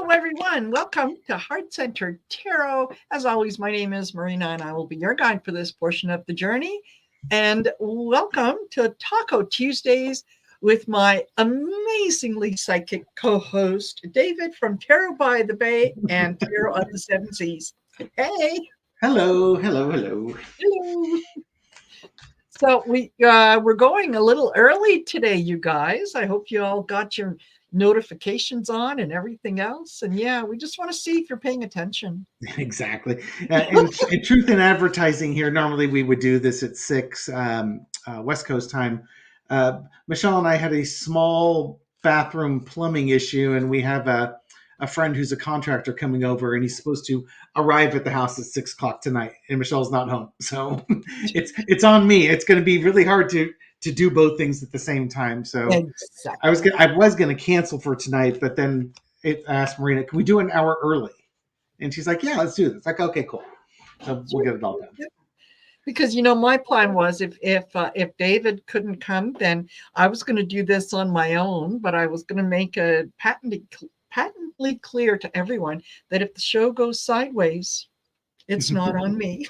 Hello, everyone. Welcome to Heart Centered Tarot. As always, my name is Marina, and I will be your guide for this portion of the journey. And welcome to Taco Tuesdays with my amazingly psychic co-host, David from Tarot by the Bay and Tarot of the Seven Seas. Hey. Hello. Hello. So we're going a little early today, you guys. I hope you all got your notifications on and everything else. And yeah, we just want to see if you're paying attention. Exactly. In truth in advertising here, normally we would do this at 6 West Coast time. Michelle and I had a small bathroom plumbing issue, and we have a friend who's a contractor coming over, and he's supposed to arrive at the house at 6 o'clock tonight, and Michelle's not home. So it's on me. It's going to be really hard to do both things at the same time. So exactly. I was gonna cancel for tonight, but then I asked Marina, can we do an hour early? And she's like, yeah, let's do this. Like, okay, cool. So we'll get it all done. Because my plan was if David couldn't come, then I was going to do this on my own, but I was going to make a patently clear to everyone that if the show goes sideways, it's not on me.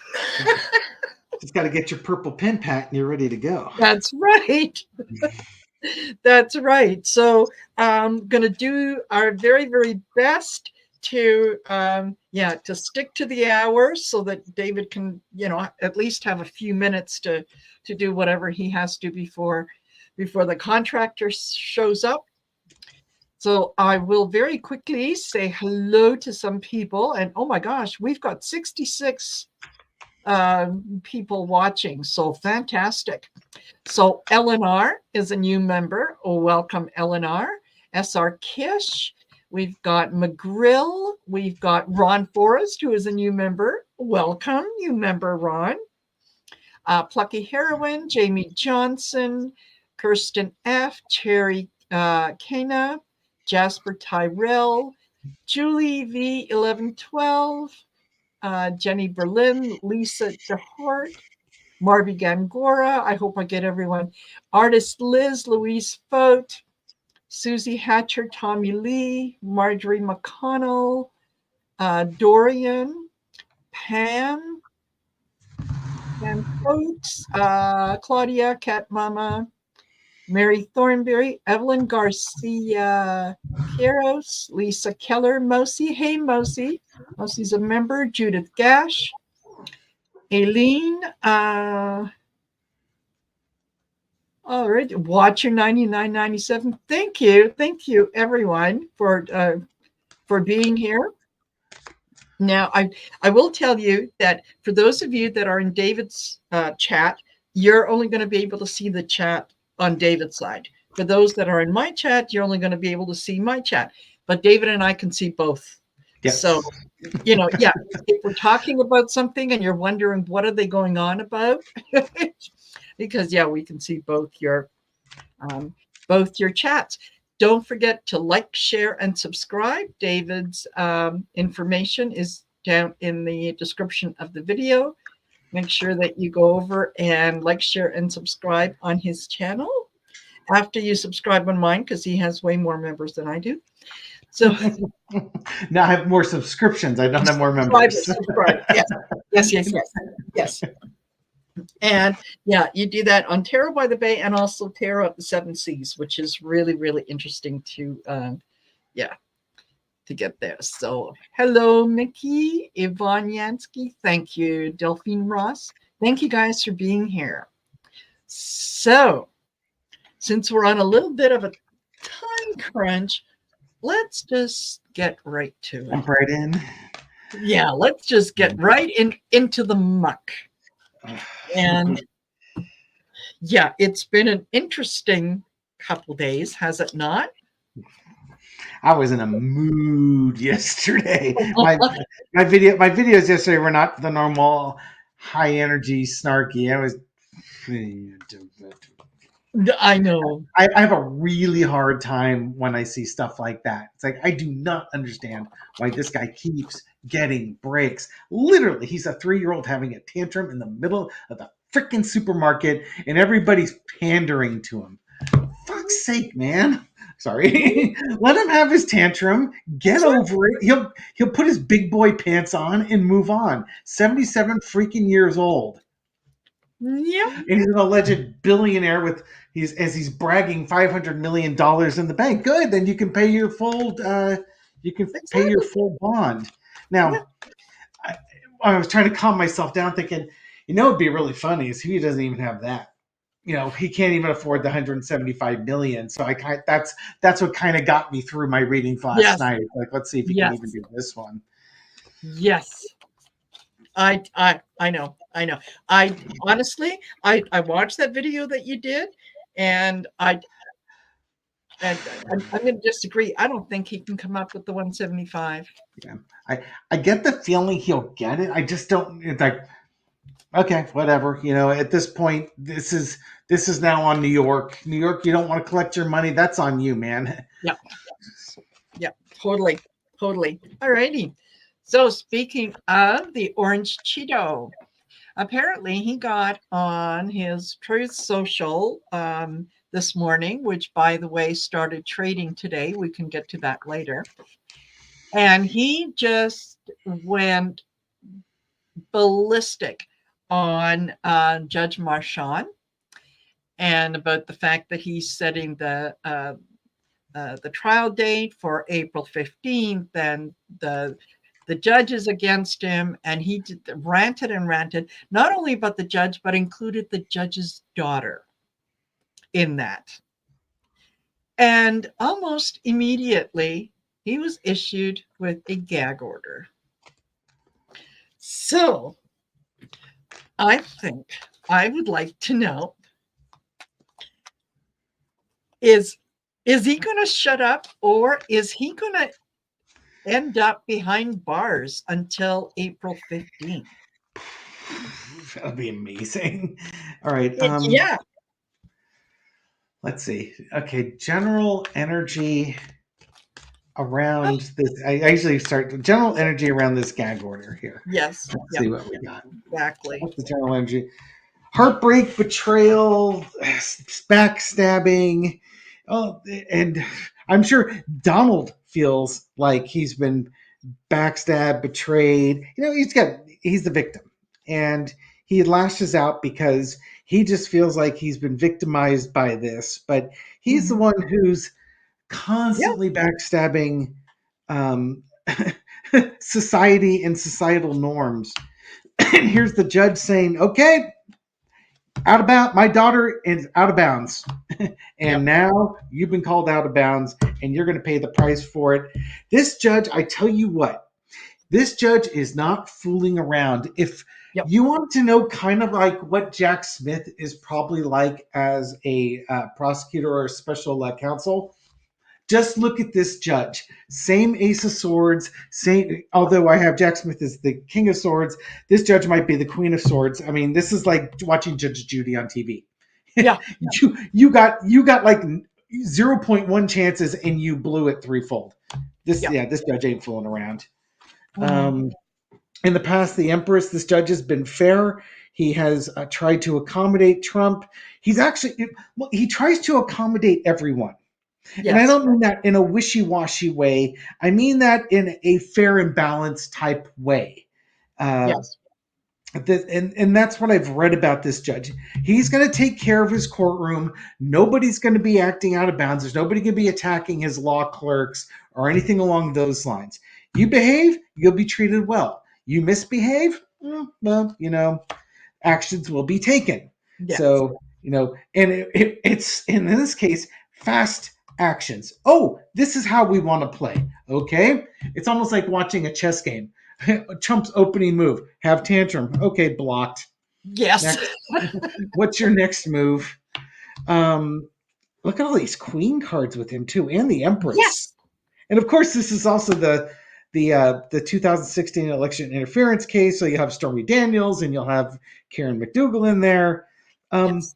Just got to get your purple pen, Pat, and you're ready to go. That's right. That's right. So I'm going to do our very, very best to stick to the hour so that David can, at least have a few minutes to do whatever he has to before the contractor shows up. So I will very quickly say hello to some people. And oh my gosh, we've got 66 people watching. So fantastic. So LNR is a new member. Oh, welcome, LNR. SR Kish. We've got McGrill. We've got Ron Forrest, who is a new member. Welcome, new member, Ron. Plucky Heroine, Jamie Johnson, Kirsten F., Cherry Kana, Jasper Tyrell, Julie V1112, Jenny Berlin, Lisa DeHart, Marby Gangora. I hope I get everyone. Artist Liz, Louise Fote, Susie Hatcher, Tommy Lee, Marjorie McConnell, Dorian, Pam Oates, Claudia, Cat Mama, Mary Thornberry, Evelyn Garcia, Keros, Lisa Keller, Mosi. Hey, Mosi. Mosi's a member. Judith Gash, Aileen. All right, Watcher 9997. Thank you, everyone, for being here. Now, I will tell you that for those of you that are in David's chat, you're only going to be able to see the chat on David's side. For those that are in my chat, you're only going to be able to see my chat. But David and I can see both. Yes. So, if we're talking about something and you're wondering what are they going on about, because we can see both your chats. Don't forget to like, share, and subscribe. David's information is down in the description of the video. Make sure that you go over and like, share, and subscribe on his channel after you subscribe on mine, because he has way more members than I do. So now I have more subscriptions. I don't have more members. Subscribe. Yes. And you do that on Tarot by the Bay and also Tarot of the Seven Seas, which is really, really interesting to get there. So hello, Mickey, Yvonne Yansky. Thank you, Delphine Ross. Thank you guys for being here. So since we're on a little bit of a time crunch, let's just get right to it. Jump right in. Yeah, let's just get right into the muck. And it's been an interesting couple days, has it not? I was in a mood yesterday. My videos yesterday were not the normal high energy snarky. I know. I have a really hard time when I see stuff like that. It's like, I do not understand why this guy keeps getting breaks. Literally, he's a 3-year-old having a tantrum in the middle of the freaking supermarket, and everybody's pandering to him. Fuck's sake, man. Sorry. Let him have his tantrum. Get Sure. over it. He'll put his big boy pants on and move on. 77 freaking years old. Yep. And he's an alleged billionaire with he's bragging $500 million in the bank. Good, then you can pay your full Exactly. bond. Yeah. Now, I, I was trying to calm myself down, thinking, it'd be really funny is he doesn't even have that. He can't even afford the 175 million. So that's what kind of got me through my readings last Yes. night. Like, let's see if he can even Yes. do this one. Yes. I know. I know. I honestly, I watched that video that you did, and I'm going to disagree. I don't think he can come up with the 175. Yeah, I get the feeling he'll get it. I just don't. It's like, okay, whatever. At this point, this is now on New York. New York, you don't want to collect your money. That's on you, man. Yeah. Yeah. Totally. Totally. All righty. So speaking of the orange Cheeto, apparently he got on his Truth Social this morning, which, by the way, started trading today. We can get to that later. And he just went ballistic on Judge Marchand and about the fact that he's setting the trial date for April 15th, and the judge is against him, and he ranted and ranted, not only about the judge, but included the judge's daughter in that. And almost immediately, he was issued with a gag order. So I think I would like to know, is he going to shut up, or is he going to end up behind bars until April 15th? That'd be amazing. All right. Yeah. Let's see. Okay, general energy around this. I usually start general energy around this gag order here. Yes. Let's Yep. see what we got. Exactly. What's the general energy? Heartbreak, betrayal, backstabbing. Oh, and I'm sure Donald feels like he's been backstabbed, betrayed. He's the victim, and he lashes out because he just feels like he's been victimized by this. But he's the one who's Yeah. constantly backstabbing um, society and societal norms. And here's the judge saying, "Okay, out of bounds. My daughter is out of bounds, and Yep. now you've been called out of bounds, and you're going to pay the price for it." This judge, I tell you what, this judge is not fooling around. If Yep. you want to know kind of like what Jack Smith is probably like as a prosecutor or a special counsel, just look at this judge. Same ace of swords. Same. Although I have Jack Smith as the king of swords, this judge might be the queen of swords. I mean, this is like watching Judge Judy on TV. Yeah. you got like 0.1 chances and you blew it threefold. This judge ain't fooling around. In the past, the Empress, this judge has been fair. He has tried to accommodate Trump. He tries to accommodate everyone. Yes. And I don't mean that in a wishy-washy way. I mean that in a fair and balanced type way. Yes. And that's what I've read about this judge. He's going to take care of his courtroom. Nobody's going to be acting out of bounds. There's nobody going to be attacking his law clerks or anything along those lines. You behave, you'll be treated well. You misbehave, well, actions will be taken. Yes. So, and it's in this case fast actions. Oh, this is how we want to play. Okay, it's almost like watching a chess game. Trump's opening move, have tantrum. Okay, blocked. Yes. Next. What's your next move? Look at all these queen cards with him too, and the Empress. Yes. And of course, this is also the 2016 election interference case. So you have Stormy Daniels and you'll have Karen McDougal in there. Yes.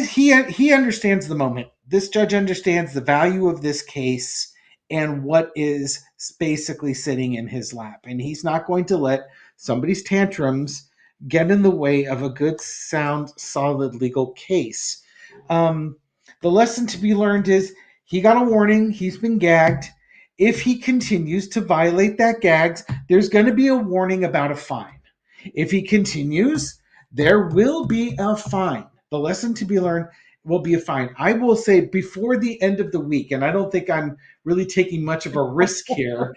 He understands the moment. This judge understands the value of this case and what is basically sitting in his lap. And he's not going to let somebody's tantrums get in the way of a good, sound, solid legal case. The lesson to be learned is He got a warning. He's been gagged. If he continues to violate that gags, there's going to be a warning about a fine. If he continues, there will be a fine. The lesson to be learned will be a fine. I will say before the end of the week, and I don't think I'm really taking much of a risk here,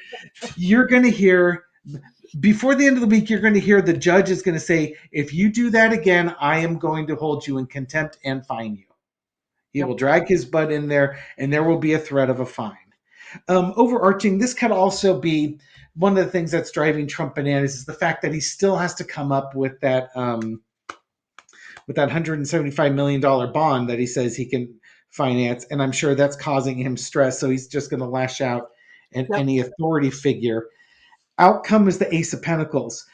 you're going to hear before the end of the week, you're going to hear the judge is going to say, if you do that again, I am going to hold you in contempt and fine you. He will drag his butt in there, and there will be a threat of a fine. Overarching, this could also be one of the things that's driving Trump bananas is the fact that he still has to come up with that $175 million bond that he says he can finance, and I'm sure that's causing him stress. So he's just going to lash out at any authority figure. Outcome is the Ace of Pentacles.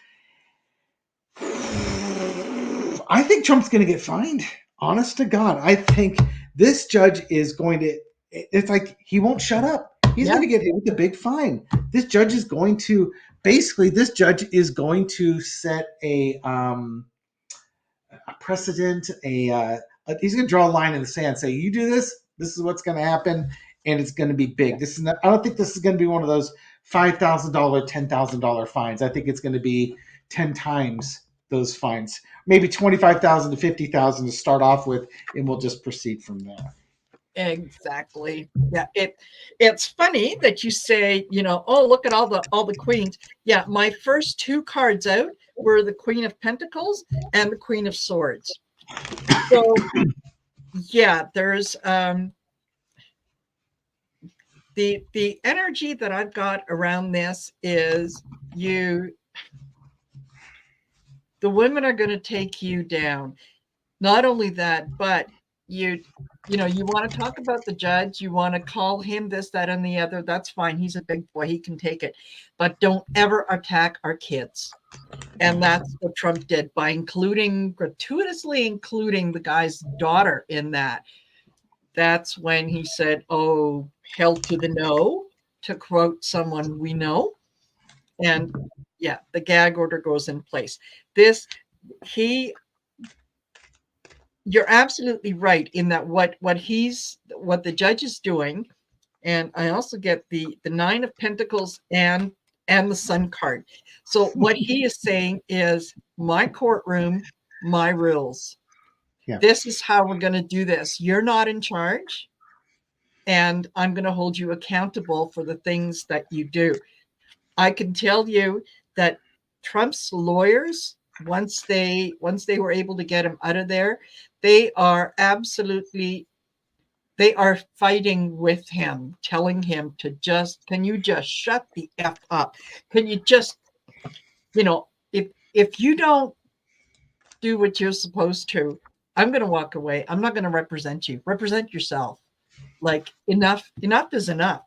I think Trump's going to get fined. Honest to God, I think this judge is going to. It's like he won't shut up. He's going to get hit with a big fine. This judge is going to basically. This judge is going to set a precedent. He's going to draw a line in the sand. Say, you do this. This is what's going to happen, and it's going to be big. This is not. I don't think this is going to be one of those $5,000, $10,000 fines. I think it's going to be 10 times those fines, maybe 25,000 to 50,000 to start off with, and we'll just proceed from there. Exactly. Yeah. It's funny that you say, oh, look at all the queens. Yeah. My first two cards out were the Queen of Pentacles and the Queen of Swords. So yeah, there's the energy that I've got around this is the women are going to take you down. Not only that, but you want to talk about the judge, you want to call him this, that, and the other. That's fine. He's a big boy. He can take it. But don't ever attack our kids. And that's what Trump did by gratuitously including the guy's daughter in that. That's when he said, oh, hell to the no, to quote someone we know. And yeah, the gag order goes in place. You're absolutely right in that what the judge is doing, and I also get the Nine of Pentacles and the Sun card. So what he is saying is, my courtroom, my rules. Yeah. This is how we're going to do this. You're not in charge, and I'm going to hold you accountable for the things that you do. I can tell you that Trump's lawyers, once they were able to get him out of there, they are fighting with him, telling him to can you just shut the F up? Can you just, if you don't do what you're supposed to, I'm going to walk away. I'm not going to represent you. Represent yourself. Like, enough is enough.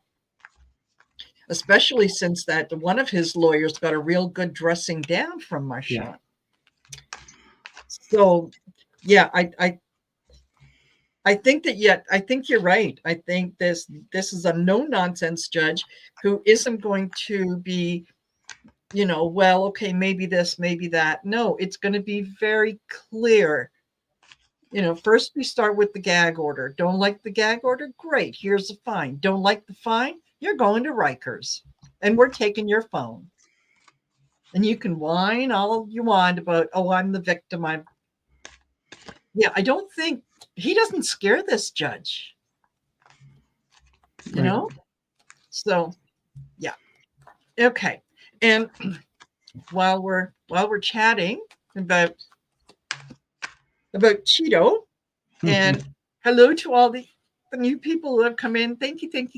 Especially since that one of his lawyers got a real good dressing down from Marchand. Yeah. So, yeah, I think that, I think you're right. I think this is a no-nonsense judge who isn't going to be, well, okay, maybe this, maybe that. No, it's going to be very clear. First we start with the gag order. Don't like the gag order? Great, here's the fine. Don't like the fine? You're going to Rikers, and we're taking your phone. And you can whine all you want about, oh, I'm the victim. I don't think he doesn't scare this judge. You know? So, yeah. Okay. And while we're chatting about Cheeto, and hello to all the new people who have come in. Thank you. Thank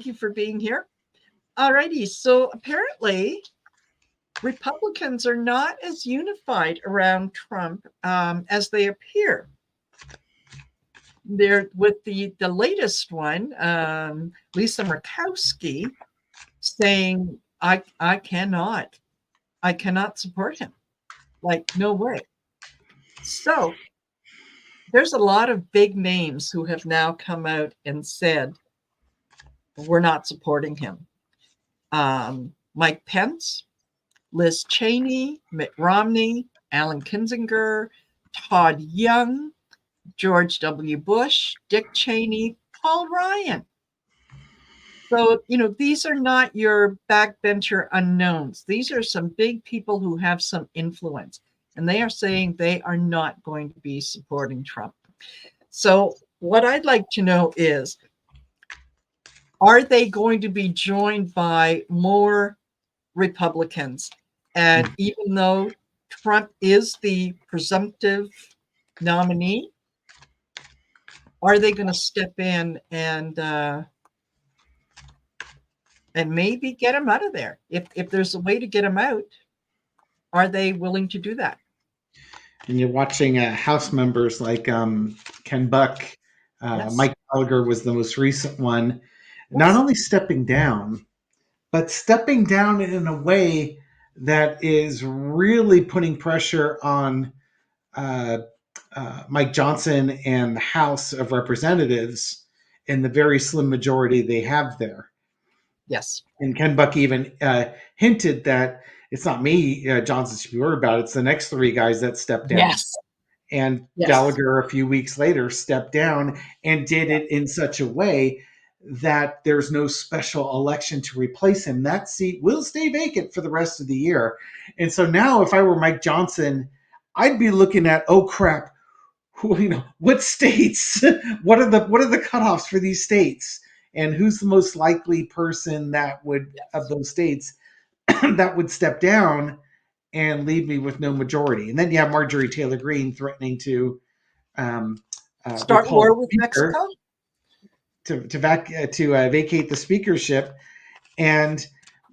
you for being here. Alrighty, so apparently Republicans are not as unified around Trump as they appear. They're with the latest one, Lisa Murkowski, saying I cannot support him. Like, no way. So there's a lot of big names who have now come out and said, we're not supporting him. Mike Pence, Liz Cheney, Mitt Romney, Alan Kinzinger, Todd Young, George W. Bush, Dick Cheney, Paul Ryan. So, these are not your backbencher unknowns. These are some big people who have some influence, and they are saying they are not going to be supporting Trump. So, what I'd like to know is, are they going to be joined by more Republicans? And even though Trump is the presumptive nominee, are they going to step in and maybe get him out of there? If there's a way to get him out, are they willing to do that? And you're watching House members like Ken Buck, Yes. Mike Gallagher was the most recent one, not Yes. only stepping down, but stepping down in a way that is really putting pressure on uh, Mike Johnson and the House of Representatives in the very slim majority they have there. Yes. And Ken Buck even hinted that it's not me, Johnson should be worried about. It's the next three guys that step down. Yes. And Yes. Gallagher, a few weeks later, stepped down and did it in such a way that there's no special election to replace him. That seat will stay vacant for the rest of the year. And so now, if I were Mike Johnson, I'd be looking at, oh crap, what states? what are the cutoffs for these states? And who's the most likely person that would of those states that would step down and leave me with no majority? And then you have Marjorie Taylor Greene threatening to Start recall war the with speaker Mexico? to vacate the speakership, and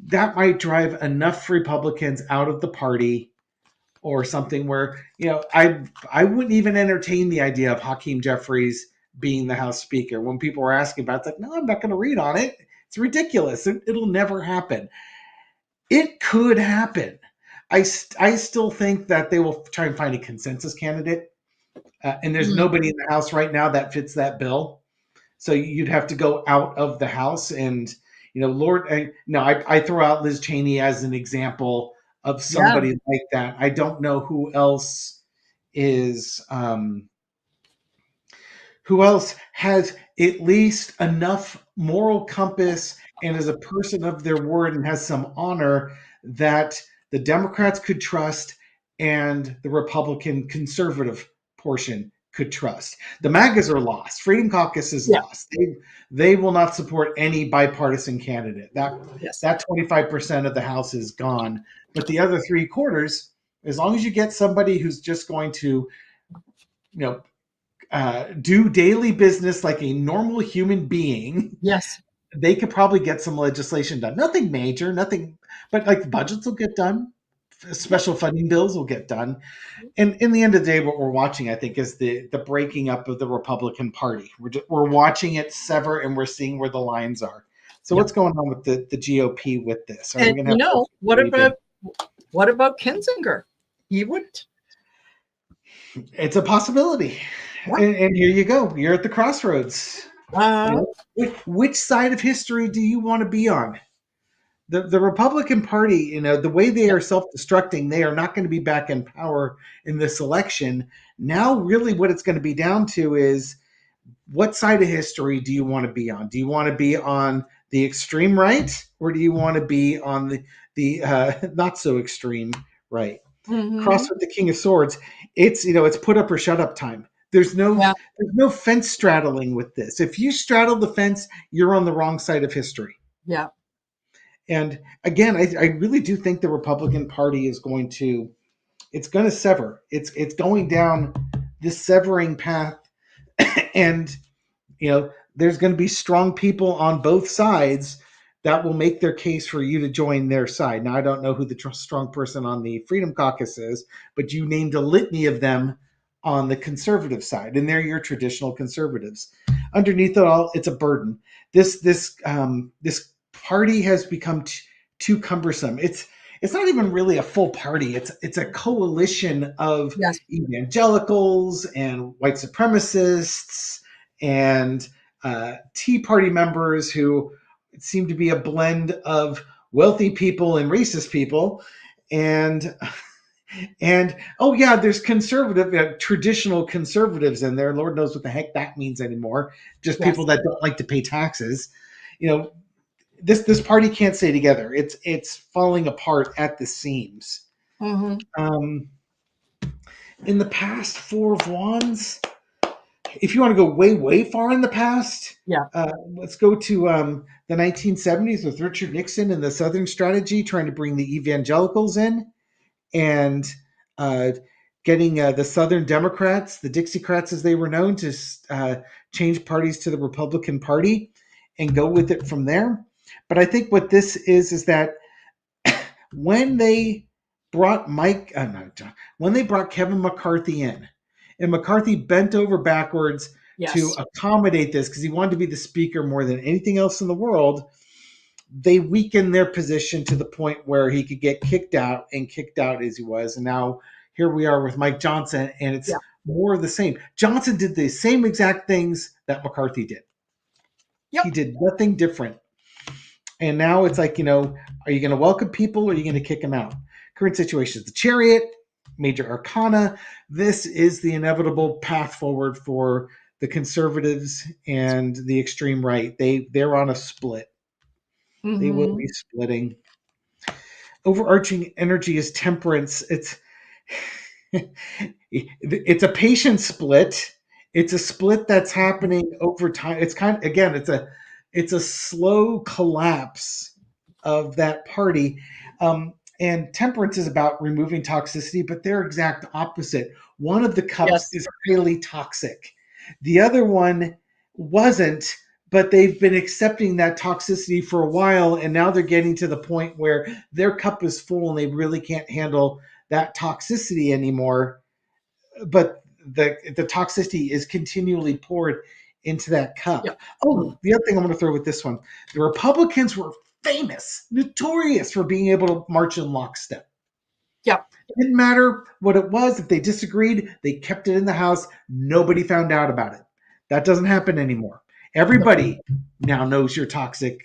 that might drive enough Republicans out of the party or something where I wouldn't even entertain the idea of Hakeem Jeffries being the House Speaker. When people were asking about it, it's like, no, I'm not going to read on it. It's ridiculous. It'll never happen. It could happen. I still think that they will try and find a consensus candidate, and there's nobody in the House right now that fits that bill. So you'd have to go out of the House, and I throw out Liz Cheney as an example of Yeah. somebody like that. I don't know is who else has at least enough moral compass and is a person of their word and has some honor that the Democrats could trust and the Republican conservative portion could trust. The MAGAs are lost. Freedom Caucus is Yeah. lost. They will not support any bipartisan candidate. Yes. That 25% of the House is gone. But the other three quarters, as long as you get somebody who's just going to, do daily business like a normal human being, Yes. they could probably get some legislation done. Nothing major, nothing, but like budgets will get done. Special funding bills will get done. And in the end of the day, what we're watching, I think, is the breaking up of the Republican Party. We're watching it sever, and we're seeing where the lines are. So Yep. what's going on with the GOP with this? Are we And going to have what about Kinzinger? He would. It's a possibility. And here you go. You're at the crossroads. Which side of history do you want to be on? The Republican Party, the way they are self-destructing, they are not going to be back in power in this election. Now, really, what it's going to be down to is what side of history do you want to be on? Do you want to be on the extreme right, or do you want to be on the not so extreme right? Cross with the King of Swords. It's put up or shut up time. There's no fence straddling with this. If you straddle the fence, you're on the wrong side of history. Yeah. And again, I really do think the Republican Party is going to sever. It's going down this severing path, and there's going to be strong people on both sides that will make their case for you to join their side. Now, I don't know who the strong person on the Freedom Caucus is, but you named a litany of them on the conservative side, and they're your traditional conservatives. Underneath it all, it's a burden. This party has become too cumbersome. It's not even really a full party. It's a coalition of evangelicals and white supremacists and Tea Party members who seem to be a blend of wealthy people and racist people. And And oh yeah, there's conservative, traditional conservatives in there. Lord knows what the heck that means anymore. Just people Yes. that don't like to pay taxes. You know, this party can't stay together. It's falling apart at the seams. Hmm. Um, in the past, Four of Wands. If you want to go way far in the past, Yeah. let's go to the 1970s with Richard Nixon and the Southern Strategy, trying to bring the evangelicals in and uh, getting the Southern Democrats, the Dixiecrats as they were known, to change parties to the Republican Party and go with it from there. But I think what this is that when they brought when they brought Kevin McCarthy in, and McCarthy bent over backwards to Yes. accommodate this because he wanted to be the speaker more than anything else in the world, they weakened their position to the point where he could get kicked out, and kicked out as he was. And now here we are with Mike Johnson, and it's Yeah. more of the same. Johnson did the same exact things that McCarthy did. He Yep. did nothing different. And now it's like, are you going to welcome people or are you going to kick them out? Current situation is the Chariot, Major Arcana. This is the inevitable path forward for the conservatives and the extreme right. They're on a split. They will Hmm. be splitting. Overarching energy is temperance. It's a patient split. It's a split that's happening over time. It's kind of, again, it's a slow collapse of that party. And temperance is about removing toxicity, but they're exact opposite. One of the cups Yes. is highly toxic. The other one wasn't, but they've been accepting that toxicity for a while, and now they're getting to the point where their cup is full and they really can't handle that toxicity anymore. But the toxicity is continually poured into that cup. Yep. Oh, the other thing I'm going to throw with this one: the Republicans were famous, notorious for being able to march in lockstep. Yep. It didn't matter what it was. If they disagreed, they kept it in the house. Nobody found out about it. That doesn't happen anymore. No. Everybody now knows your toxic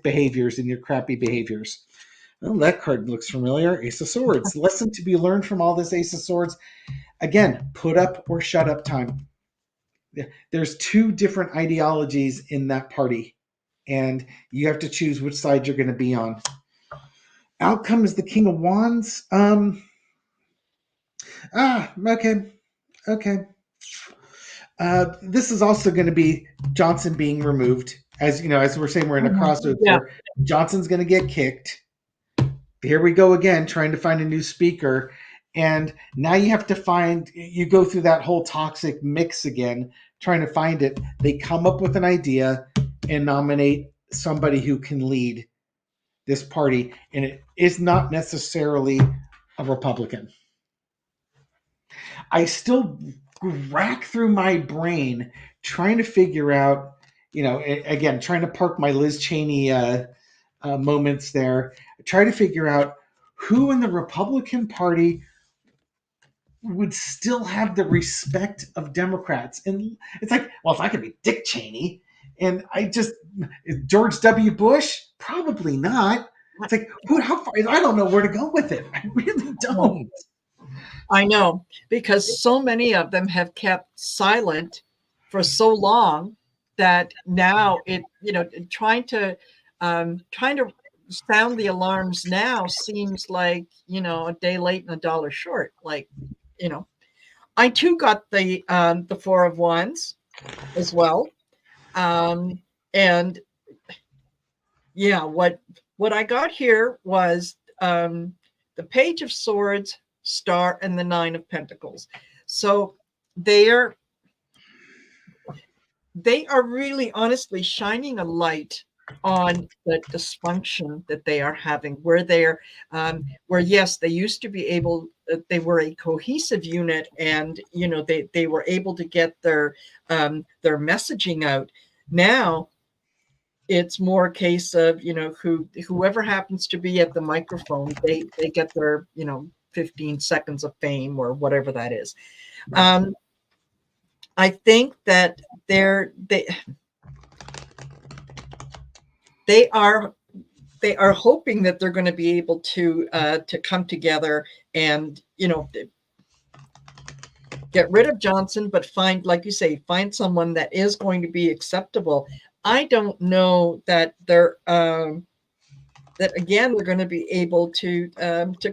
behaviors and your crappy behaviors. Well, that card looks familiar. Ace of Swords. Lesson to be learned from all this Ace of Swords. Again, put up or shut up time. There's two different ideologies in that party, and you have to choose which side you're going to be on. Outcome is the King of Wands. Okay, okay. This is also going to be Johnson being removed. As you know, as we're saying, we're in a Hmm. crossroads Yeah. here. Johnson's going to get kicked. Here we go again, trying to find a new speaker. And now you go through that whole toxic mix again, trying to find it. They come up with an idea and nominate somebody who can lead this party. And it is not necessarily a Republican. I still rack through my brain trying to figure out, again, trying to park my Liz Cheney moments there, try to figure out who in the Republican Party would still have the respect of Democrats. And it's like, well, if I could be Dick Cheney, and George W. Bush, probably not. It's like, how far? I don't know where to go with it. I really don't. I know, because so many of them have kept silent for so long that now trying to sound the alarms now seems like, a day late and a dollar short. Like, you know, I too got the Four of Wands as well. And yeah, what I got here was the Page of Swords, Star, and the Nine of Pentacles. So they're they are really honestly shining a light on the dysfunction that they are having, where yes, they used to be able, they were a cohesive unit, and they were able to get their messaging out. Now it's more a case of, whoever happens to be at the microphone, they get their 15 seconds of fame or whatever that is. I think that they are they are hoping that they're going to be able to come together and, get rid of Johnson, but find, like you say, find someone that is going to be acceptable. I don't know that they're that again they're going to be able to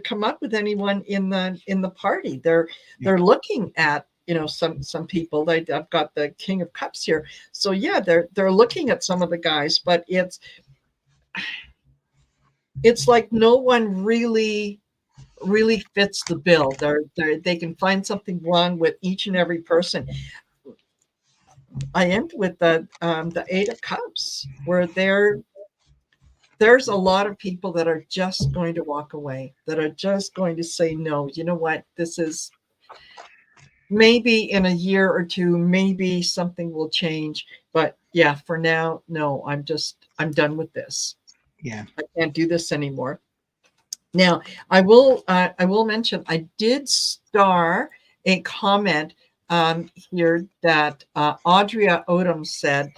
come up with anyone in the party. They're looking at some people. I've got the King of Cups here, so yeah, they're looking at some of the guys, but it's like no one really fits the bill. They can find something wrong with each and every person. I end with the Eight of Cups, where there's a lot of people that are just going to walk away, that are just going to say, no, you know what, this is maybe in a year or two, maybe something will change. But yeah, for now, no, I'm done with this. Yeah. I can't do this anymore. Now, I will mention, I did star a comment here that Audria Odom said,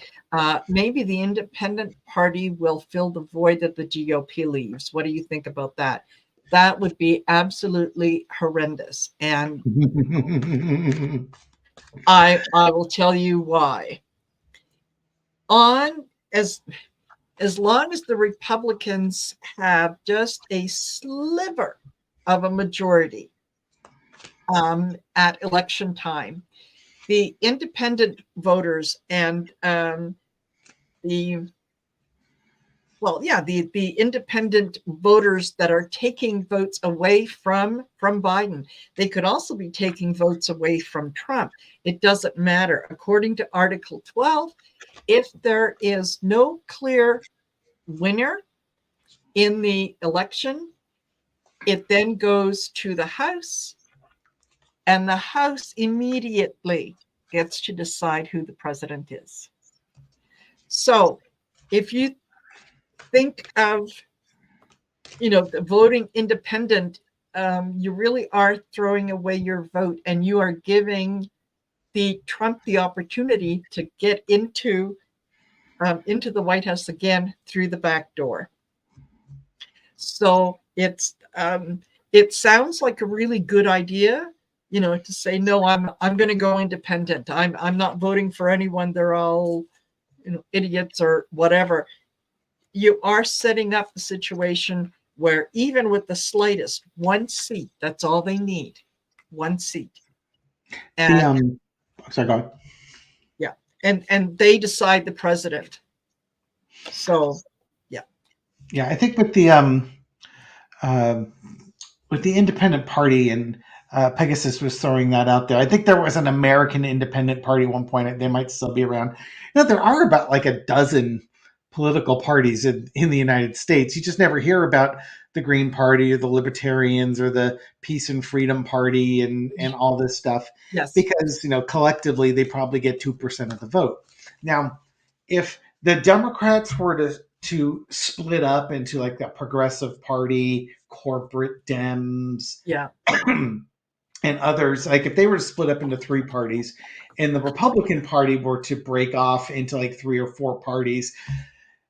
maybe the independent party will fill the void that the GOP leaves. What do you think about that? That would be absolutely horrendous. And I will tell you why. As long as the Republicans have just a sliver of a majority at election time, the independent voters and the independent voters that are taking votes away from Biden, they could also be taking votes away from Trump. It doesn't matter. According to Article 12, if there is no clear winner in the election, it then goes to the House, and the House immediately gets to decide who the president is. So if you think of, the voting independent, you really are throwing away your vote, and you are giving the Trump the opportunity to get into the White House again through the back door. So it sounds like a really good idea, to say, no, I'm going to go independent. I'm not voting for anyone. They're all, idiots or whatever. You are setting up the situation where even with the slightest one seat, that's all they need, one seat. And sorry, go ahead. Yeah, and they decide the president. So yeah, I think with the independent party, and Pegasus was throwing that out there. I think there was an American independent party at one point. They might still be around. There are about like a dozen political parties in the United States. You just never hear about the Green Party or the Libertarians or the Peace and Freedom Party and all this stuff. Yes. Because, collectively they probably get 2% of the vote. Now, if the Democrats were to split up into like the Progressive Party, corporate Dems, and others, like if they were to split up into three parties and the Republican Party were to break off into like 3 or 4 parties,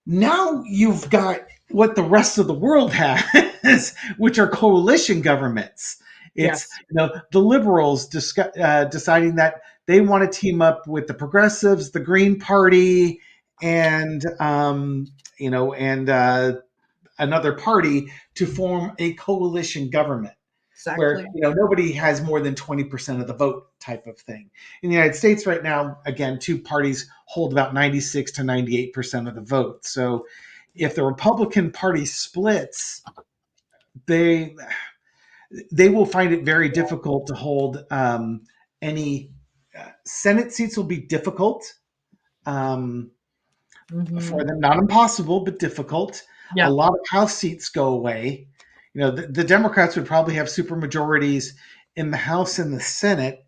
now you've got what the rest of the world has, which are coalition governments. It's the liberals deciding that they want to team up with the progressives, the Green Party, and another party to form a coalition government. Exactly. Where nobody has more than 20% of the vote type of thing. In the United States right now, again, 2 parties hold about 96 to 98% of the vote. So if the Republican Party splits, they will find it very difficult to hold any Senate seats. Will be difficult for them, not impossible, but difficult. A lot of House seats go away. The Democrats would probably have super majorities in the House and the Senate.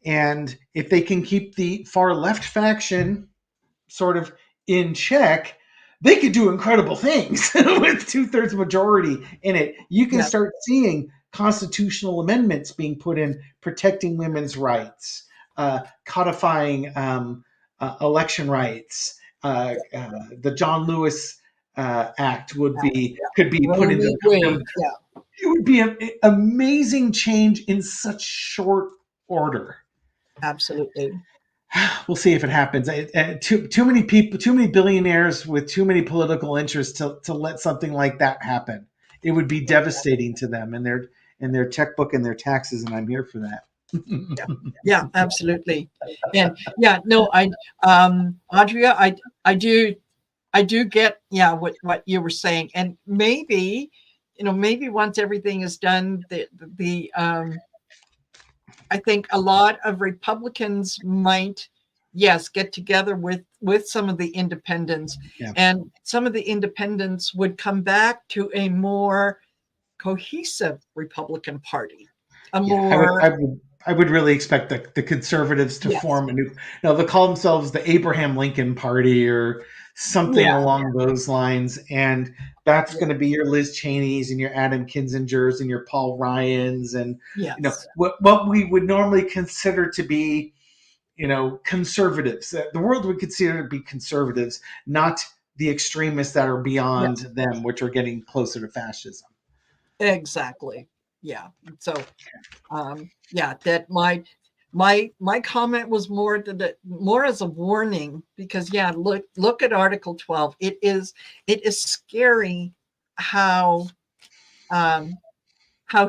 And if they can keep the far left faction sort of in check, they could do incredible things with 2/3 majority in it. You can start seeing constitutional amendments being put in, protecting women's rights, codifying election rights, the John Lewis Act could be Roe put into v. Wade. them. It would be an amazing change in such short order. Absolutely. We'll see if it happens. Too many people, too many billionaires with too many political interests to let something like that happen. It would be devastating to them and their checkbook and their taxes, and I'm here for that. Yeah, absolutely. And yeah, no, Audria, I do get, yeah, what you were saying. And maybe, maybe once everything is done, I think a lot of Republicans might, yes, get together with some of the independents, and some of the independents would come back to a more cohesive Republican Party, a more I would really expect the conservatives to form a new. They'll call themselves the Abraham Lincoln Party or something along those lines, and that's going to be your Liz Cheneys and your Adam Kinzingers and your Paul Ryans and what we would normally consider to be conservatives. The world would consider to be conservatives, not the extremists that are beyond them, which are getting closer to fascism. Exactly. Yeah. So, that my comment was more as a warning, because look at Article 12. It is scary how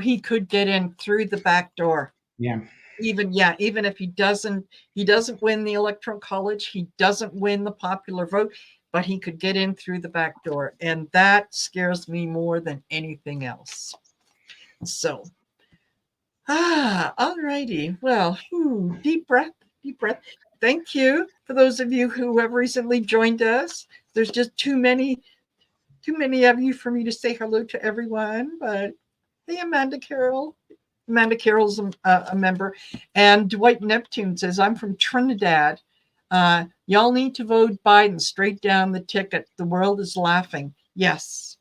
he could get in through the back door. Yeah. Even if he doesn't win the Electoral College, he doesn't win the popular vote, but he could get in through the back door, and that scares me more than anything else. So, all righty. Well, deep breath. Thank you for those of you who have recently joined us. There's just too many of you for me to say hello to everyone. But hey, Amanda Carroll. Amanda Carroll's a member. And Dwight Neptune says, I'm from Trinidad. Y'all need to vote Biden straight down the ticket. The world is laughing. Yes,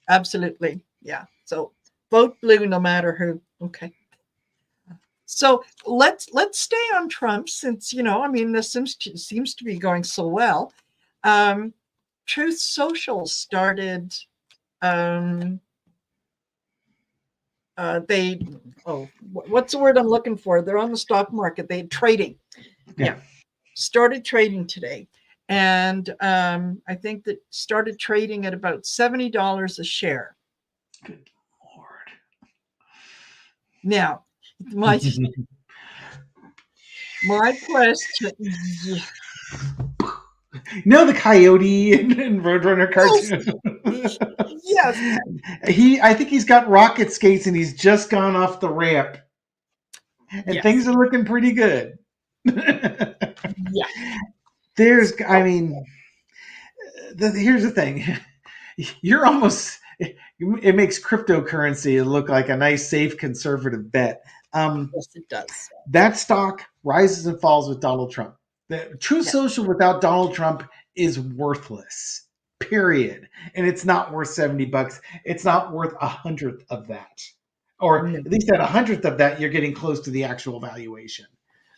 absolutely. Yeah. So vote blue no matter who. Okay. So let's stay on Trump, since this seems to be going so well. Truth Social started. What's the word I'm looking for? They're on the stock market. They trading. Started trading today, and I think that started trading at about $70 a share. Good Lord. Now, my question. The Coyote and Roadrunner cartoon. Yes. I think he's got rocket skates and he's just gone off the ramp. And things are looking pretty good. Here's the thing. You're almost, it makes cryptocurrency look like a nice, safe, conservative bet. Yes, it does. That stock rises and falls with Donald Trump. The Truth Social without Donald Trump is worthless, period. And it's not worth $70. It's not worth 100th of that. Or at least at 100th of that, you're getting close to the actual valuation.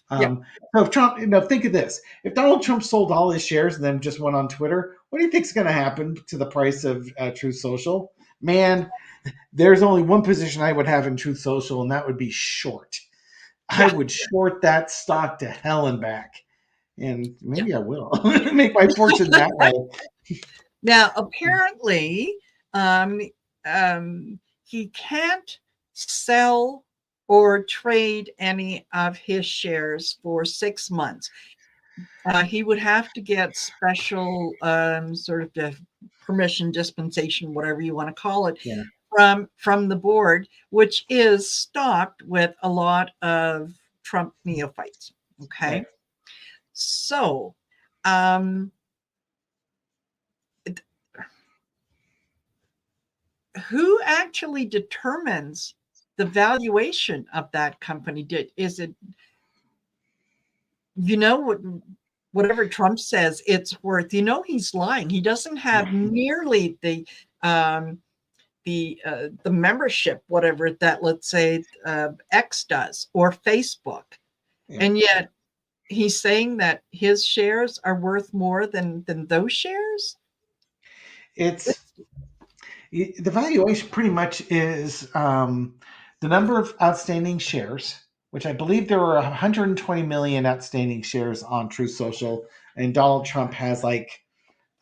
So if Trump, think of this. If Donald Trump sold all his shares and then just went on Twitter, what do you think is going to happen to the price of Truth Social? Man, there's only one position I would have in Truth Social, and that would be short. I would short that stock to hell and back. And maybe I will make my fortune that way. Now, apparently, he can't sell or trade any of his shares for 6 months. He would have to get special sort of permission, dispensation, whatever you want to call it, from the board, which is stocked with a lot of Trump neophytes. Okay. Right. So, who actually determines the valuation of that company? Is it, whatever Trump says it's worth? He's lying. He doesn't have nearly the membership, whatever that, let's say, X does, or Facebook, and yet he's saying that his shares are worth more than those shares. It's the valuation pretty much is the number of outstanding shares, which I believe there were 120 million outstanding shares on Truth Social, and Donald Trump has like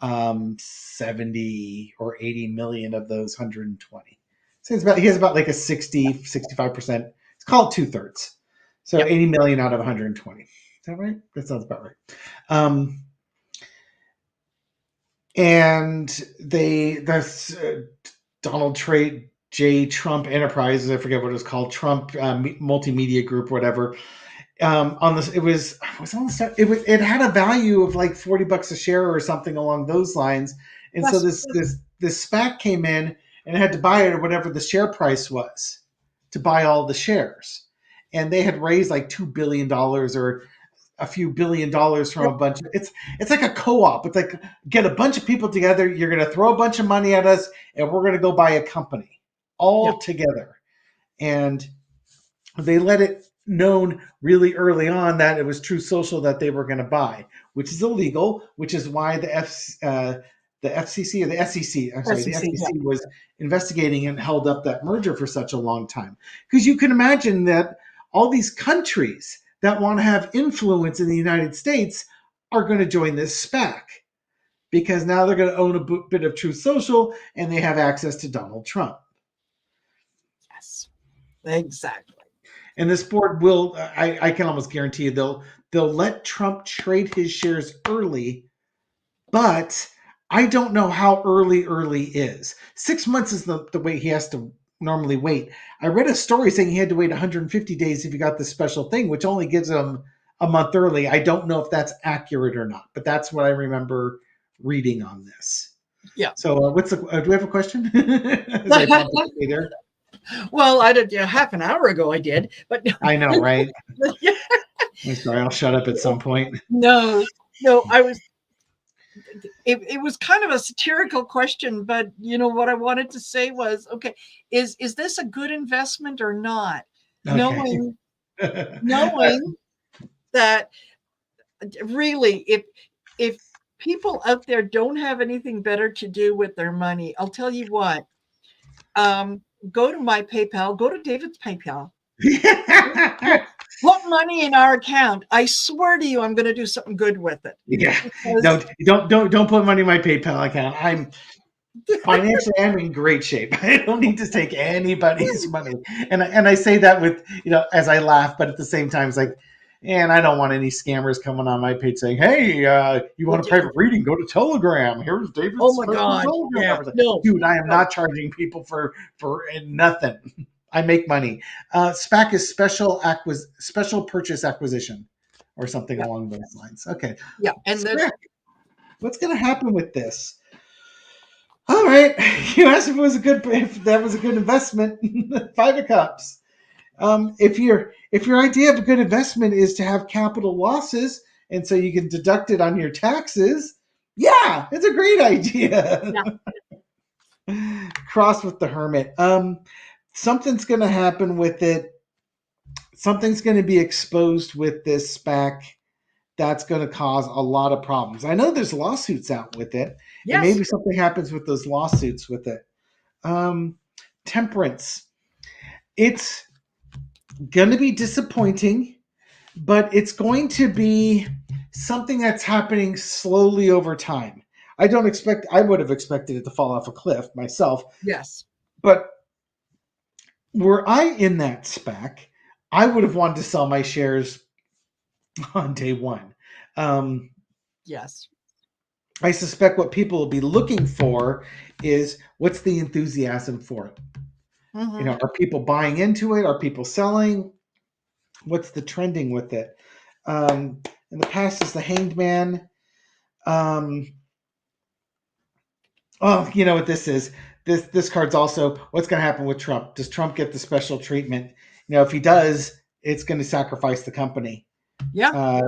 70 or 80 million of those 120. So he has about like a 65%. It's called 2/3. So Yep. 80 million out of 120. Is that right? That sounds about right. Um, and that's Donald Trade J Trump Enterprises. I forget what it was called. Trump Multimedia Group, whatever. On this, it had a value of like $40 a share or something along those lines. And so Yes. this SPAC came in and it had to buy it at whatever the share price was to buy all the shares. And they had raised like $2 billion or a few $1 billion from Yep. a bunch of it's like a co-op. It's like get a bunch of people together, you're gonna throw a bunch of money at us, and we're gonna go buy a company all Yep. together. And they let it known really early on that it was True Social that they were going to buy, which is illegal, which is why the FCC or the SEC, I'm sorry, the SEC. SEC Yeah. was investigating and held up that merger for such a long time. Because you can imagine that all these countries that want to have influence in the United States are going to join this SPAC because now they're going to own a bit of Truth Social and they have access to Donald Trump. Yes. Exactly. And this board will, I can almost guarantee you, they'll let Trump trade his shares early, but I don't know how early is. 6 months is the way he has to normally wait. I read a story saying he had to wait 150 days if he got this special thing, which only gives him a month early. I don't know if that's accurate or not, but that's what I remember reading on this. Yeah. So, do we have a question? As I popped up there. Well, I did half an hour ago. I did, but I know, right? yeah. I'm sorry, I'll shut up at some point. No, I was. It was kind of a satirical question, but what I wanted to say was, okay, is this a good investment or not? Okay. Knowing that really, if people out there don't have anything better to do with their money, I'll tell you what. Go to my PayPal. Go to David's PayPal. Put money in our account. I swear to you, I'm going to do something good with it. Yeah. No, don't put money in my PayPal account. I'm financially, I'm in great shape. I don't need to take anybody's money. And I say that with, as I laugh, but at the same time, it's like, and I don't want any scammers coming on my page saying, "Hey, you want a private reading? Go to Telegram. Here's David's oh my God. Telegram." Yeah. No, dude, I am not charging people for nothing. I make money. SPAC is special purchase acquisition, or something along those lines. Okay. Yeah, and then What's going to happen with this? All right, you asked if that was a good investment. 5 of Cups. If your idea of a good investment is to have capital losses, and so you can deduct it on your taxes, yeah, it's a great idea. Yeah. Cross with the Hermit. Something's going to happen with it. Something's going to be exposed with this SPAC that's going to cause a lot of problems. I know there's lawsuits out with it, and maybe something happens with those lawsuits with it. Temperance. It's going to be disappointing, but it's going to be something that's happening slowly over time. I would have expected it to fall off a cliff myself. Yes. But were I in that SPAC, I would have wanted to sell my shares on day one. Yes. I suspect what people will be looking for is what's the enthusiasm for it? Mm-hmm. Are people buying into it? Are people selling? What's the trending with it? In the past is the Hanged Man. You know what this is? This card's also what's going to happen with Trump. Does Trump get the special treatment? If he does, it's going to sacrifice the company. Yeah.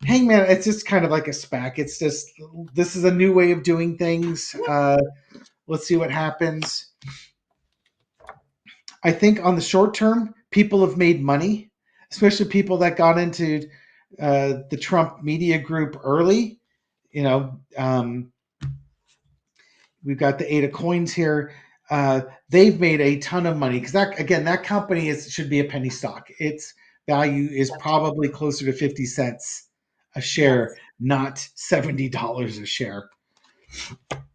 Hangman, it's just kind of like a SPAC. It's just this is a new way of doing things. Let's see what happens. I think on the short term, people have made money, especially people that got into the Trump media group early. we've got the 8 of coins here. They've made a ton of money because that company should be a penny stock. Its value is Yes. probably closer to 50 cents a share, Yes. not $70 a share.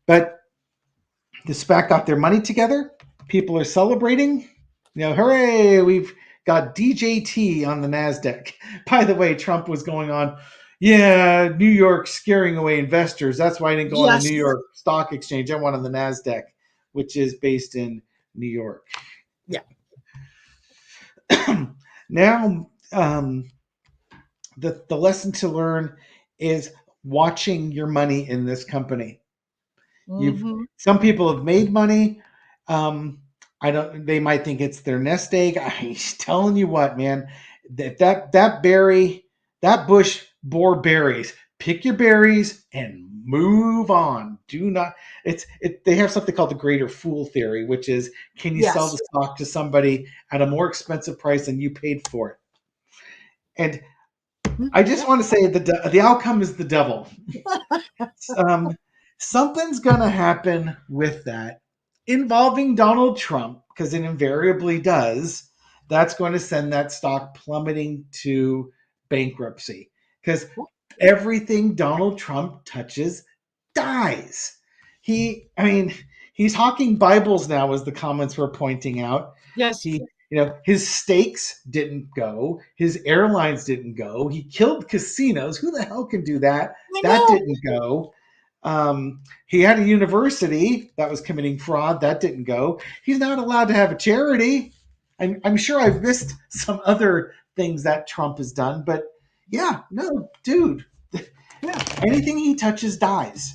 But the SPAC got their money together. People are celebrating. Hooray! We've got DJT on the NASDAQ. By the way, Trump was going on, yeah, New York scaring away investors. That's why I didn't go on the Yes. New York Stock Exchange. I went on the NASDAQ, which is based in New York. Yeah. Now, the lesson to learn is watching your money in this company. Some people have made money. I don't. They might think it's their nest egg. I'm telling you what, man. That bush bore berries. Pick your berries and move on. Do not. They have something called the greater fool theory, which is, can you sell Yes. the stock to somebody at a more expensive price than you paid for it? And I just want to say the outcome is the devil. Um, Something's going to happen with that involving Donald Trump, because it invariably does. That's going to send that stock plummeting to bankruptcy because everything Donald Trump touches dies. I mean, he's hawking Bibles now, as the comments were pointing out. Yes. His stakes didn't go. His airlines didn't go. He killed casinos. Who the hell can do that? I That know. didn't go. He had a university that was committing fraud. That didn't go. He's not allowed to have a charity. I'm sure I've missed some other things that Trump has done, but yeah, no, dude, Yeah. anything he touches dies.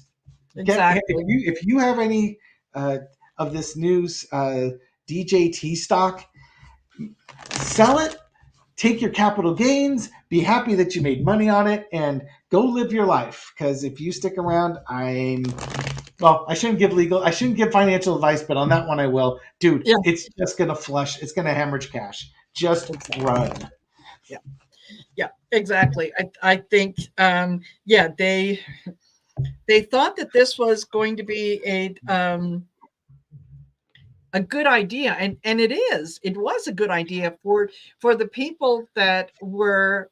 Exactly. If you have any of this news DJT stock, sell it, take your capital gains, be happy that you made money on it, and go live your life. Because if you stick around, I shouldn't give financial advice, but on that one I will. Dude, Yeah. it's just gonna flush, it's gonna hemorrhage cash. Just Exactly. run. Yeah. Yeah. Exactly. I think yeah, they thought that this was going to be a good idea, and it was a good idea for the people that were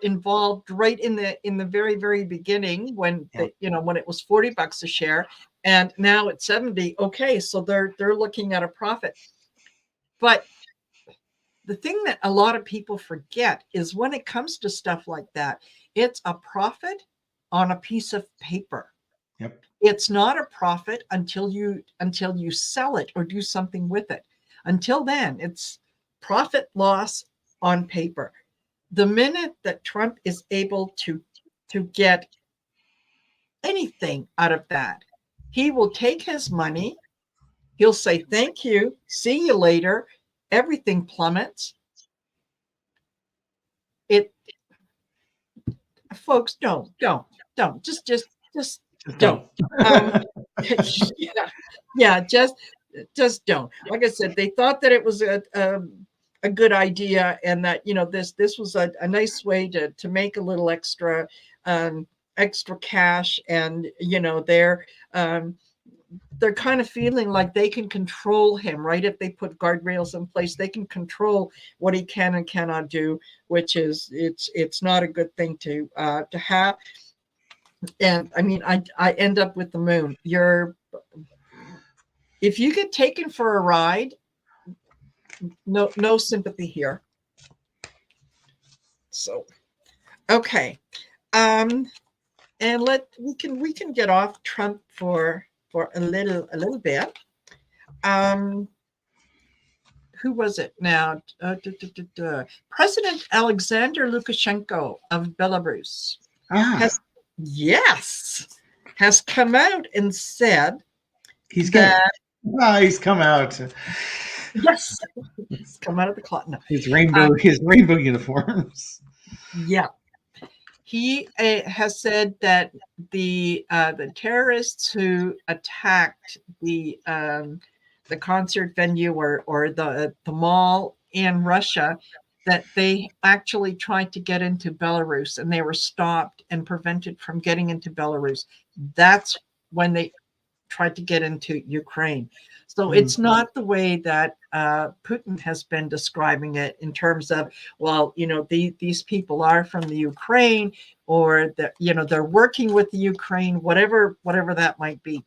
involved right in the very, very beginning, when Yeah. when it was $40 a share, and now it's 70. Okay, so they're looking at a profit. But the thing that a lot of people forget is, when it comes to stuff like that, it's a profit on a piece of paper. Yep. It's not a profit until you sell it or do something with it. Until then, it's profit loss on paper. The minute that Trump is able to get anything out of that, he will take his money. He'll say, thank you, see you later. Everything plummets. It Folks, don't just don't. Um, yeah, just don't. Like I said, they thought that it was a good idea, and that this was a nice way to make a little extra cash, and they're kind of feeling like they can control him, right? If they put guardrails in place, they can control what he can and cannot do, which is it's not a good thing to have. And I mean, I end up with the moon. If you get taken for a ride, no sympathy here. So okay, and we can get off Trump for a little bit. Who was it now? President Alexander Lukashenko of Belarus has come out and said He's that he's come out. yes, he's come out of the closet. No. His rainbow uniforms. Yeah, he has said that the terrorists who attacked the concert venue or the mall in Russia, that they actually tried to get into Belarus, and they were stopped and prevented from getting into Belarus. That's when they tried to get into Ukraine. So Mm. it's not the way that Putin has been describing it in terms of, well, these people are from the Ukraine, or that they're working with the Ukraine, whatever that might be.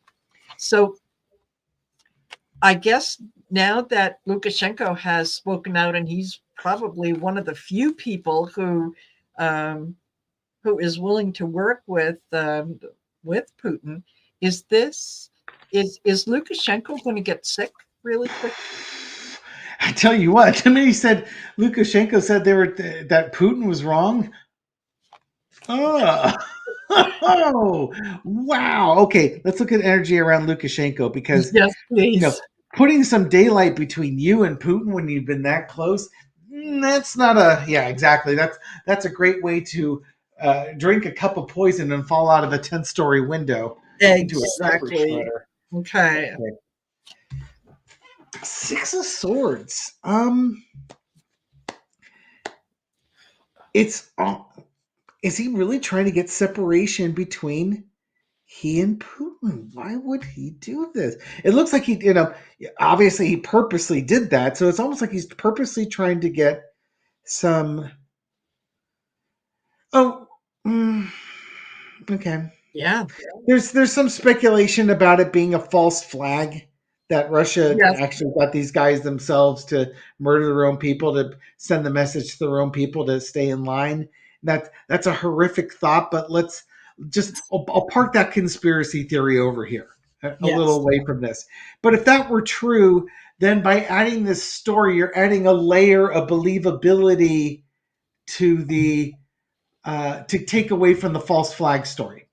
So I guess now that Lukashenko has spoken out, and he's probably one of the few people um, who is willing to work with Putin, is this is Lukashenko going to get sick really quick? I tell you what, to me, he said Lukashenko said that Putin was wrong. Oh, oh, wow. Okay, let's look at energy around Lukashenko because Yes, you know please. putting some daylight between you and Putin when you've been that close. That's not a yeah exactly. That's a great way to drink a cup of poison and fall out of a 10-story window into a pepper Exactly. shredder. Okay. Okay. Six of Swords. It's is he really trying to get separation between he and Putin? Why would he do this? It looks like obviously he purposely did that. So it's almost like he's purposely trying to get some. Oh, okay. Yeah. There's some speculation about it being a false flag that Russia Yes. actually got these guys themselves to murder their own people to send the message to their own people to stay in line. That's a horrific thought, but let's just I'll park that conspiracy theory over here a little Yes. away from this. But if that were true, then by adding this story, you're adding a layer of believability to the to take away from the false flag story,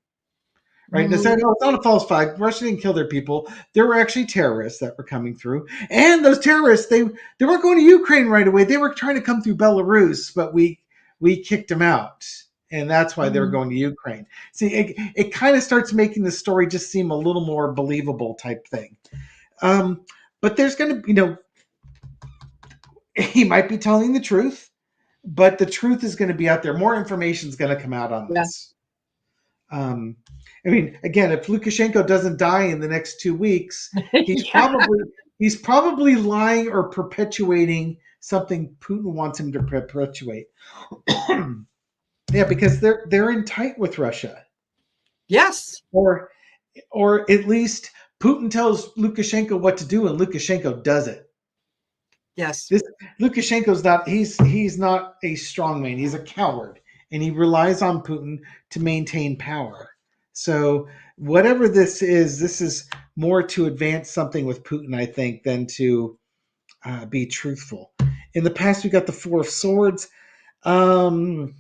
right? And they said, Mhm. no, it's not a false flag. Russia didn't kill their people. There were actually terrorists that were coming through, and those terrorists they weren't going to Ukraine right away. They were trying to come through Belarus, but we kicked them out, and that's why they were Mhm. going to Ukraine. See, it kind of starts making the story just seem a little more believable type thing. Um, but there's going to, he might be telling the truth, but the truth is going to be out there. More information is going to come out on Yeah. this. Um, I mean, again, if Lukashenko doesn't die in the next 2 weeks, he's Yeah. probably he's probably lying or perpetuating something Putin wants him to perpetuate. Yeah, because they're in tight with Russia, Yes. or at least Putin tells Lukashenko what to do, and Lukashenko does it. Yes. This Lukashenko's not he's not a strongman. He's a coward, and he relies on Putin to maintain power. So whatever this is more to advance something with Putin, I think, than to be truthful. In the past, we got the Four of Swords. Um,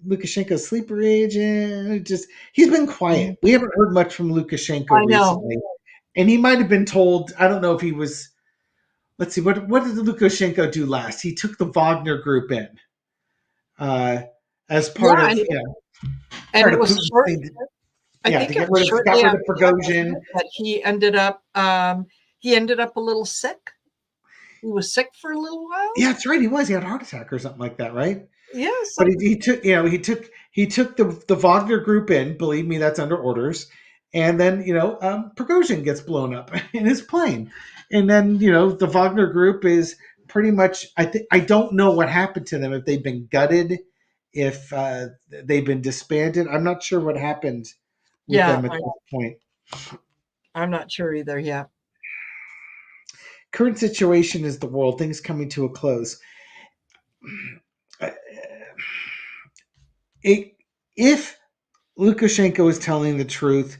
Lukashenko's sleeper agent. Just he's been Mhm. quiet. We haven't heard much from Lukashenko I know. recently, and he might have been told. I don't know if he was. Let's see, what did Lukashenko do last? He took the Wagner group in uh, as Yeah, part of and part it of was Putin's short. thing. I Yeah, to think it get was rid of got shortly rid of after that, wasn't Prigozhin. it, that he ended up a little sick. He was sick for a little while. Yeah, that's right. He was. He had a heart attack or something like that, right? Yeah, But something. he took he took the Wagner group in. Believe me, that's under orders. And then Prigozhin gets blown up in his plane, and then the Wagner group is pretty much. I don't know what happened to them, if they've been gutted, if they've been disbanded. I'm not sure what happened with Yeah, them at this point. I'm not sure either. Yeah. Current situation is the world. Things coming to a close. It, if Lukashenko is telling the truth,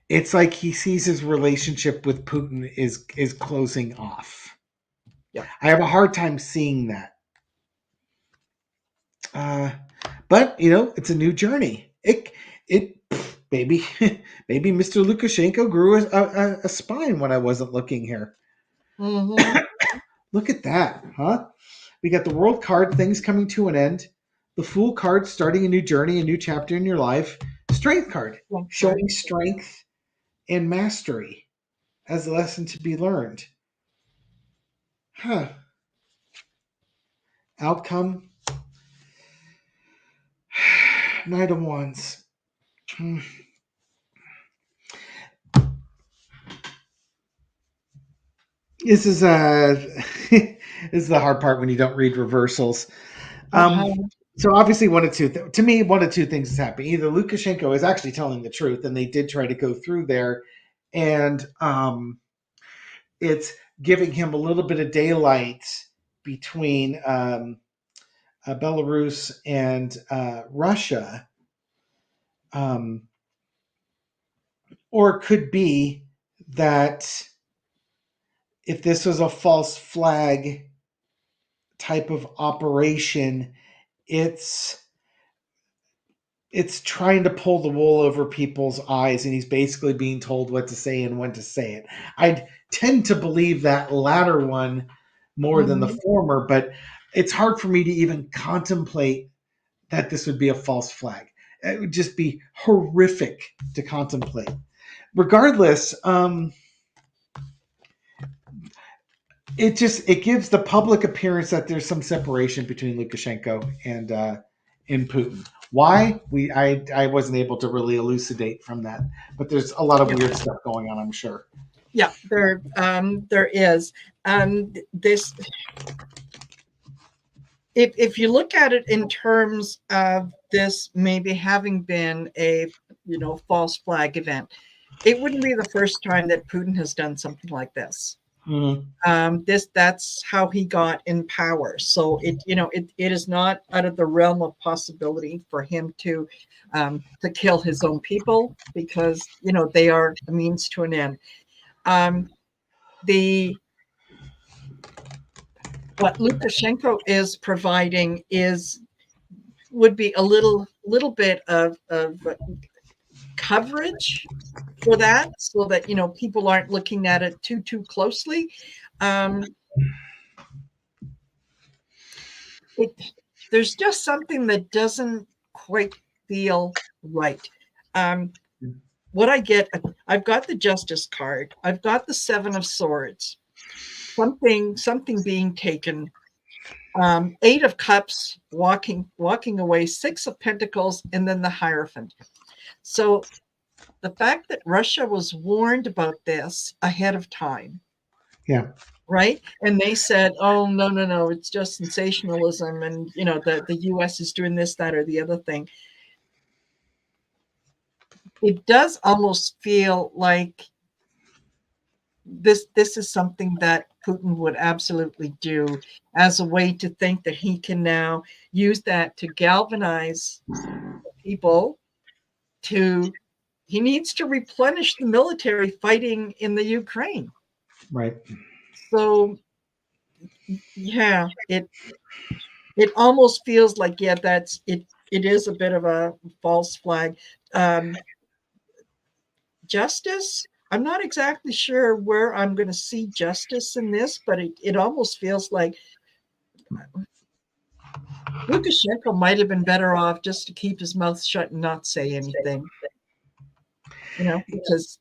it's like he sees his relationship with Putin is closing off. Yeah. I have a hard time seeing that. Uh, but it's a new journey. It maybe maybe Mr. Lukashenko grew a spine when I wasn't looking here. Hmm. Look at that, huh? We got the World card, things coming to an end. The Fool card, starting a new journey, a new chapter in your life. Strength card, Right. showing strength and mastery as a lesson to be learned. Huh. Outcome, Knight of Wands. Hmm. This is this is the hard part when you don't read reversals. Um, Uh-huh. so obviously, to me, one of two things is happening. Either Lukashenko is actually telling the truth, and they did try to go through there, and it's giving him a little bit of daylight between Belarus and Russia, um, or it could be that if this was a false flag type of operation, it's it's trying to pull the wool over people's eyes, and he's basically being told what to say and when to say it. I tend to believe that latter one more than the Mhm. former, but it's hard for me to even contemplate that this would be a false flag. It would just be horrific to contemplate. Regardless, it gives the public appearance that there's some separation between Lukashenko and Putin. Why? I wasn't able to really elucidate from that, but there's a lot of Yeah. weird stuff going on, I'm sure. Yeah, there is. This, if you look at it in terms of this maybe having been a false flag event, it wouldn't be the first time that Putin has done something like this. Mm-hmm. That's how he got in power. So it is not out of the realm of possibility for him to kill his own people, because they are a means to an end. The What Lukashenko is providing is would be a little bit of coverage for that, so that people aren't looking at it too closely. Um, it There's just something that doesn't quite feel right. Um, what I get, I've got the Justice card, I've got the Seven of Swords, something being taken, Eight of Cups, walking away, Six of Pentacles, and then the Hierophant. So the fact that Russia was warned about this ahead of time, Yeah, right? And they said, "Oh, no, no, no, it's just sensationalism, and the U.S. is doing this, that, or the other thing." It does almost feel like this is something that Putin would absolutely do, as a way to think that he can now use that to galvanize people. To He needs to replenish the military fighting in the Ukraine. right. So yeah, it almost feels like, yeah, that's it. It is a bit of a false flag. Um, Justice. I'm not exactly sure where I'm going to see justice in this, but it almost feels like Lukashenko might have been better off just to keep his mouth shut and not say anything, because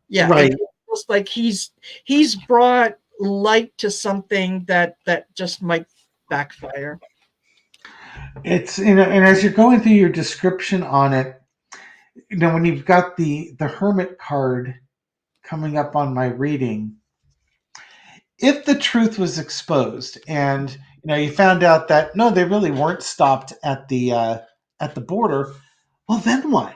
yeah, it Right. feels like he's brought light to something that just might backfire. It's and as you're going through your description on it, when you've got the Hermit card coming up on my reading, if the truth was exposed and you found out that no, they really weren't stopped at the border, well, then what?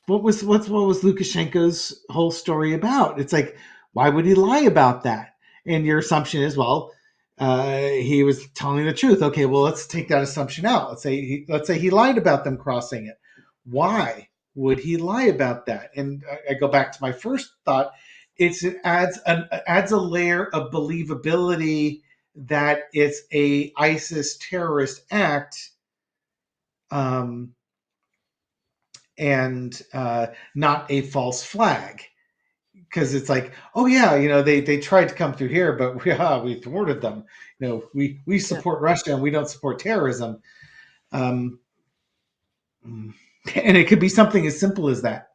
What was Lukashenko's whole story about? It's like, why would he lie about that? And your assumption is, well, he was telling the truth. Okay, well, let's take that assumption out. Let's say he lied about them crossing it. Why would he lie about that? And I go back to my first thought. It adds a layer of believability that it's a ISIS terrorist act, um, and not a false flag. Because it's like, oh yeah, they tried to come through here, but we thwarted them. We Yeah, support Russia and we don't support terrorism. Um, and it could be something as simple as that.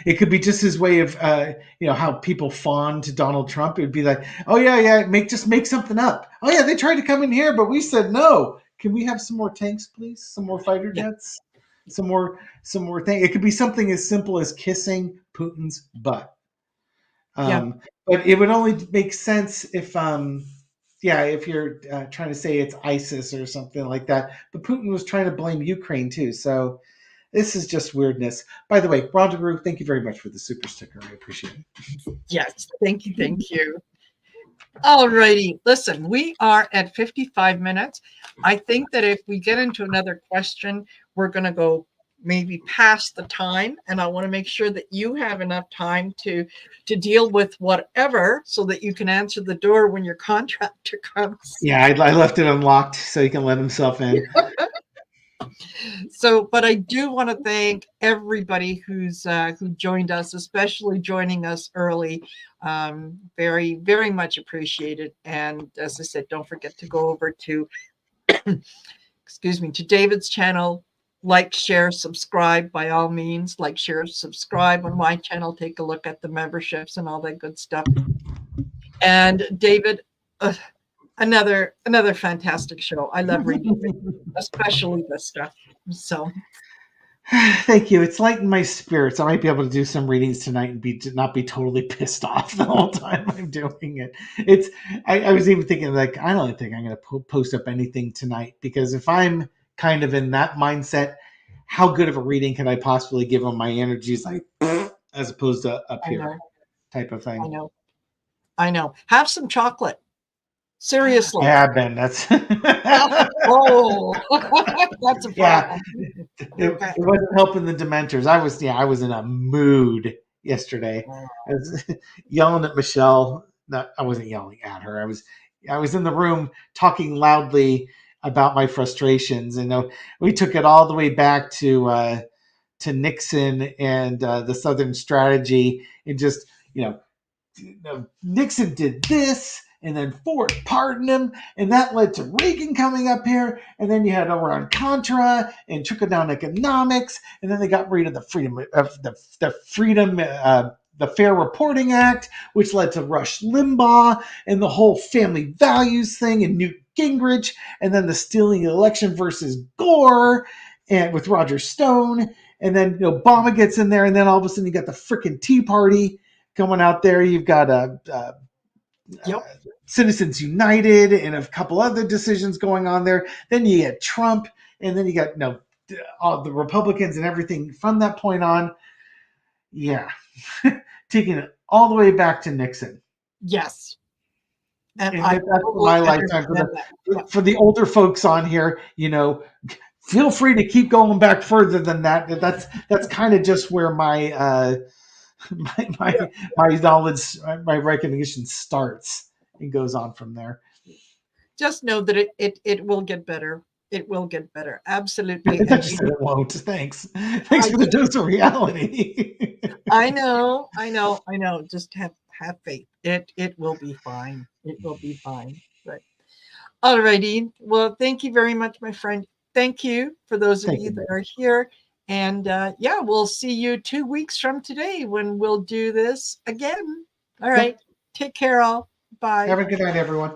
It could be just his way of, how people fawn to Donald Trump. It would be like, oh yeah, yeah, make something up. Oh yeah, they tried to come in here, but we said no. Can we have some more tanks, please? Some more fighter yeah, jets? Some more thing. It could be something as simple as kissing Putin's butt. Yeah. But it would only make sense if, yeah, if you're trying to say it's ISIS or something like that. But Putin was trying to blame Ukraine too. So this is just weirdness. By the way, Roger Roo, thank you very much for the super sticker. I appreciate it. Yes. Thank you. Thank you. All righty. Listen, we are at 55 minutes. I think that if we get into another question, we're going to go maybe past the time, and I want to make sure that you have enough time to deal with whatever so that you can answer the door when your contractor comes. Yeah, I left it unlocked so he can let himself in. So, but I do want to thank everybody who joined us, especially joining us early. Very, very much appreciated. And as I said, don't forget to go over to, excuse me, to David's channel. Like, share, subscribe by all means. Like, share, subscribe on my channel. Take a look at the memberships and all that good stuff. And David, another fantastic show. I love reading, especially this stuff. So. Thank you. It's lightened my spirits. I might be able to do some readings tonight and not be totally pissed off the whole time I'm doing it. It's. I was even thinking like I don't think I'm going to post up anything tonight because if I'm kind of in that mindset, how good of a reading can I possibly give them? My energy's like as opposed to up here type of thing. I know. I know. Have some chocolate. Seriously. I have been. That's oh, that's a problem. It wasn't helping the Dementors. I was in a mood yesterday. I was yelling at Michelle. I wasn't yelling at her. I was in the room talking loudly about my frustrations, and we took it all the way back to Nixon and the Southern Strategy, and just Nixon did this, and then Ford pardoned him, and that led to Reagan coming up here, and then you had Iran Contra and trickle down economics, and then they got rid of the Fair Reporting Act, which led to Rush Limbaugh and the whole family values thing, and Newt Gingrich, and then the stealing the election versus Gore, and with Roger Stone, and then Obama gets in there, and then all of a sudden you got the freaking Tea Party coming out there. You've got Citizens United and a couple other decisions going on there. Then you get Trump, and then you got all the Republicans and everything from that point on. Yeah, taking it all the way back to Nixon. Yes, and that's my lifetime for the older folks on here. Feel free to keep going back further than that. That's kind of just where my my knowledge, my recognition starts and goes on from there. Just know that it will get better. It will get better. Absolutely. I just said it won't. Thanks for the dose of reality. I know. Just have faith. It will be fine. It will be fine. Right. All righty. Well, thank you very much, my friend. Thank you for those of you that are here. And yeah, we'll see you 2 weeks from today when we'll do this again. All right. Take care, all. Bye. Have a good night, everyone.